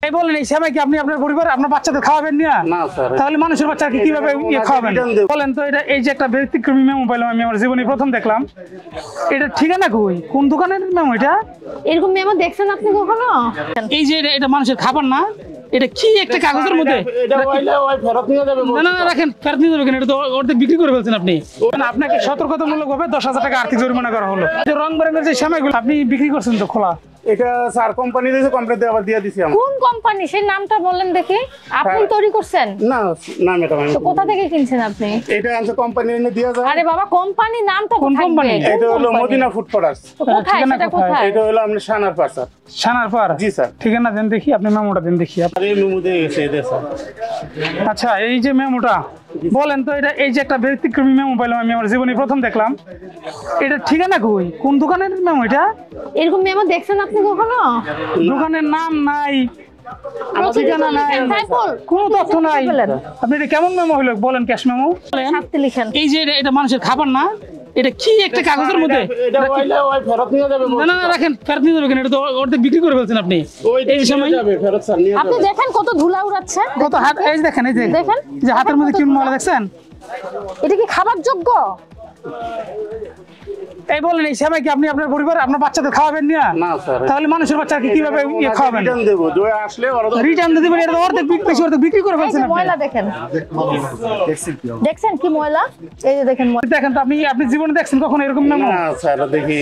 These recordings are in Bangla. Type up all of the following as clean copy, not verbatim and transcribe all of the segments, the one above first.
এই বলেন এই সময় কি আপনি আপনার পরিবার আপনার বাচ্চাদের খাওয়াবেন না? না স্যার। তাহলে মানুষের বাচ্চাকে কিভাবে খাওয়াবেন বলেন তো? এটা এই যে একটা ব্যতিক্রমী মেমো পাইলাম আমি আমার জীবনে প্রথম দেখলাম। এটা ঠিকানা কই, কোন দোকানের মেমো এটা? এরকম মেমো দেখছেন আপনি কখনো? এই যে এটা মানুষের খাবার না, এটা কি একটা কাগজের মধ্যে? না না রাখেন, ফেরত নিয়ে যাবেন। এটা তো অর্ধেক বিক্রি করে ফেলছেন আপনি। আপনাকে সতর্কতামূলক ভাবে 10,000 টাকা আর্থিক জরিমানা করা হলো। রং বেরঙের যে সময়গুলো আপনি বিক্রি করছেন তো খোলা, এটা স্যার কোম্পানি দিয়েছে, কোম্পানিতে আবার দিয়ে দিছি আমরা। কোন কোম্পানি সেই নামটা বলেন দেখি। আপনি তৈরি করছেন? না না ম্যাডাম, তো কোথা থেকে কিনছেন আপনি? এটা আনছে কোম্পানি এনে দিয়া যায়। আরে বাবা, কোম্পানি নামটা কোন কোম্পানি? এটা হলো মদিনা ফুড প্রোডাক্টস। কোথায় সেটা কোথায়? এটা হলো আপনি সানার পার স্যার। সানার পার? জি স্যার। ঠিকানা দেন দেখি, আপনি মেমোটা দেন দেখি। আর এই মেমো দিয়ে গেছে এদের স্যার। আচ্ছা এই যে মেমোটা বলেন তো, এটা এই যে একটা ব্যতিক্রমী মেমো পাইলাম আমি আমার জীবনে প্রথম দেখলাম। এটা ঠিকানা কই, কোন দোকানের মেমো এটা? এরকম মেমো দেখছেন আপনি কখনো? দোকানের নাম নাই, ঠিকানা নাই, কোনো তথ্য নাই। আপনি এটা কেমন মেমো হইলো বলেন? ক্যাশ মেমো সাথে লিখেন। এই যে এটা মানুষের খাবার না, এটা কি একটা কাগজের মধ্যে? এটা ওই ফেরত নিয়ে যাবে। না না রাখেন, ফেরত নিয়ে যাবেন। এটা তো অর্ধেক বিক্রি করে ফেলছেন আপনি। এই সময় যাবে ফেরত স্যার নিয়ে আপনি দেখেন কত ধুলা উড়াচ্ছে। কত হাত, এই যে দেখেন, এই যে দেখেন যে হাতের মধ্যে কি ময়লা দেখছেন? এটা কি খাবার যোগ্য? এই বলেন এই সময় কি আপনি আপনার পরিবার আপনার বাচ্চাদের খাওয়াবেন না? না স্যার। তাহলে মানুষের বাচ্চাকে কিভাবে খাওয়াবেন? রিটার্ন দেব, দুই আসলে ওরা রিটার্ন দিতে পারি। এটা তো অর্ধেক বিক্রি করে এই ফেলছেন যে আপনি। ময়লা দেখেন, দেখছেন কি ময়লা? এই যে দেখেন ময়লা। দেখেন তো, আপনি জীবনে দেখছেন কখনো এরকম মেমো? না স্যার দেখি।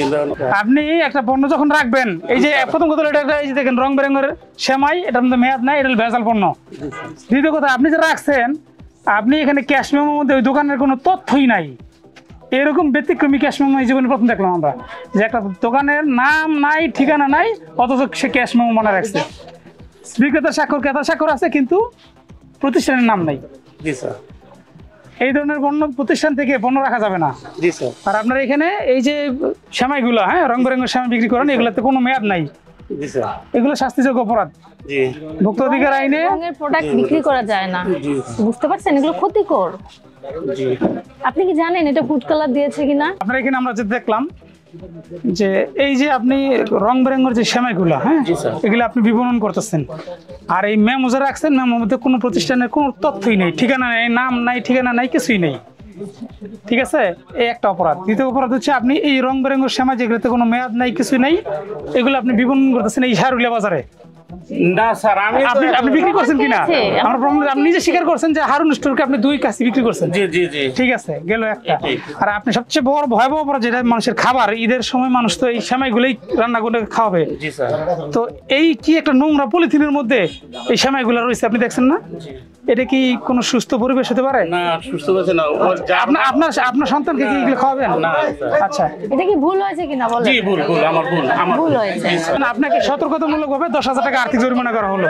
আপনি একটা পণ্য যখন রাখবেন, এই যে প্রথম কথা এটা এই যে দেখেন রং বেরঙের সেমাই, এটার মধ্যে মেয়াদ নাই, এটা ভেজাল পণ্য। দ্বিতীয় কথা, আপনি যে রাখছেন, আপনি এখানে ক্যাশ মেমোর মধ্যে ওই দোকানের কোনো তথ্যই নাই। এরকম ব্যতিক্রমী ক্যাশ মেমো এই জীবনে প্রথম দেখলাম আমরা, যে একটা দোকানের নাম নাই, ঠিকানা নাই, অথচ সে ক্যাশ মেমো মনে রাখছে। বিক্রেতার স্বাক্ষর, ক্রেতার স্বাক্ষর আছে, কিন্তু প্রতিষ্ঠানের নাম নাই। জি স্যার। এই ধরনের পণ্য প্রতিষ্ঠান থেকে পণ্য রাখা যাবে না। জি স্যার। আর আপনার এখানে এই যে সেমাইগুলো, হ্যাঁ রং বেরঙের সেমাই বিক্রি করেন, এগুলোতে কোনো মেয়াদ নাই। জি স্যার। এগুলো শাস্তিযোগ্য অপরাধ। জি। ভোক্তা অধিকার আইনে রঙের প্রোডাক্ট বিক্রি করা যায় না। বুঝতে পারছেন? এগুলো ক্ষতিকর। জি। আপনি কি জানেন এটা ফুড কালার দিয়েছে কিনা? আপনার এখানে আমরা যে দেখলাম যে এই যে আপনি রং বেরঙের যে সেমাইগুলো, হ্যাঁ এগুলো আপনি বিপণন করতেছেন, আর এই মেমো যে রাখছেন, মেমোর মধ্যে কোনো প্রতিষ্ঠানের কোনো তথ্যই নেই, ঠিকানা নেই, নাম নাই, ঠিকানা নাই, কিছুই নেই। ঠিক আছে, এই একটা অপরাধ। দ্বিতীয় অপরাধ হচ্ছে আপনি এই রং বেরঙের সেমাই যেগুলোতে কোনো মেয়াদ নাই, কিছুই নেই, এগুলো আপনি বিপণন করতেছেন এই হারুলিয়া বাজারে। না স্যার, আপনি বিক্রি করছেন কিনা? আমার প্রমাণ, আপনি নিজে স্বীকার করছেন যে হারুন স্টোরকে আপনি 2 কাছে বিক্রি করছেন। জি জি জি। ঠিক আছে, গেল একটা। আর আপনি সবচেয়ে বড় ভয়াবহ অপরাধ, যেটা মানুষের খাবার, ঈদের সময় মানুষ তো এই সেমাইগুলোই রান্না করে খাওয়াবে। জি স্যার। তো এই কি একটা নোংরা পলিথিনের মধ্যে এই সেমাইগুলো রয়েছে, আপনি দেখছেন না? এটা কি কোনো সুস্থ পরিবেশ হতে পারে? না, সুস্থ আছে না। আপনার সন্তানকে কি এগুলো খাওয়াবেন? না। আচ্ছা, এটা কি ভুল হয়েছে কিনা বলেন? জি ভুল, আমার ভুল। ভুল হয়েছে। আপনাকে সতর্কতামূলক ভাবে 10,000 টাকা আর্থিক জরিমানা করা হলো।